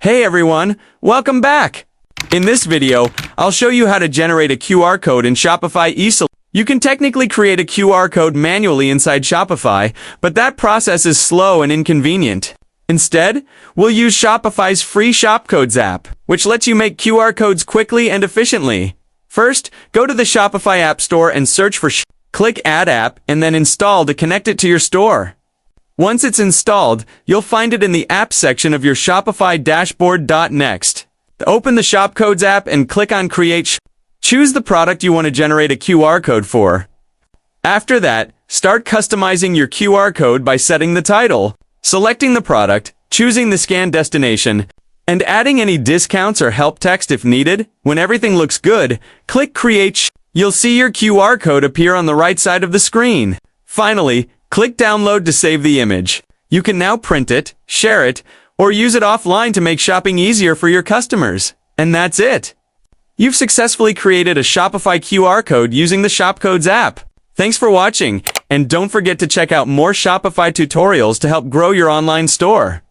Hey everyone, welcome back! In this video, I'll show you how to generate a QR code in Shopify easily. You can technically create a QR code manually inside Shopify, but that process is slow and inconvenient. Instead, we'll use Shopify's free Shopcodes app, which lets you make QR codes quickly and efficiently. First, go to the Shopify App Store and search for click Add App and then Install to connect it to your store. Once it's installed, you'll find it in the Apps section of your Shopify dashboard. Next, open the Shopcodes app and click on Create. Choose the product you want to generate a QR code for. After that, start customizing your QR code by setting the title, selecting the product, choosing the scan destination, and adding any discounts or help text if needed. When everything looks good, click Create. You'll see your QR code appear on the right side of the screen. Finally, click Download to save the image. You can now print it, share it, or use it offline to make shopping easier for your customers. And that's it. You've successfully created a Shopify QR code using the Shopcodes app. Thanks for watching, and don't forget to check out more Shopify tutorials to help grow your online store.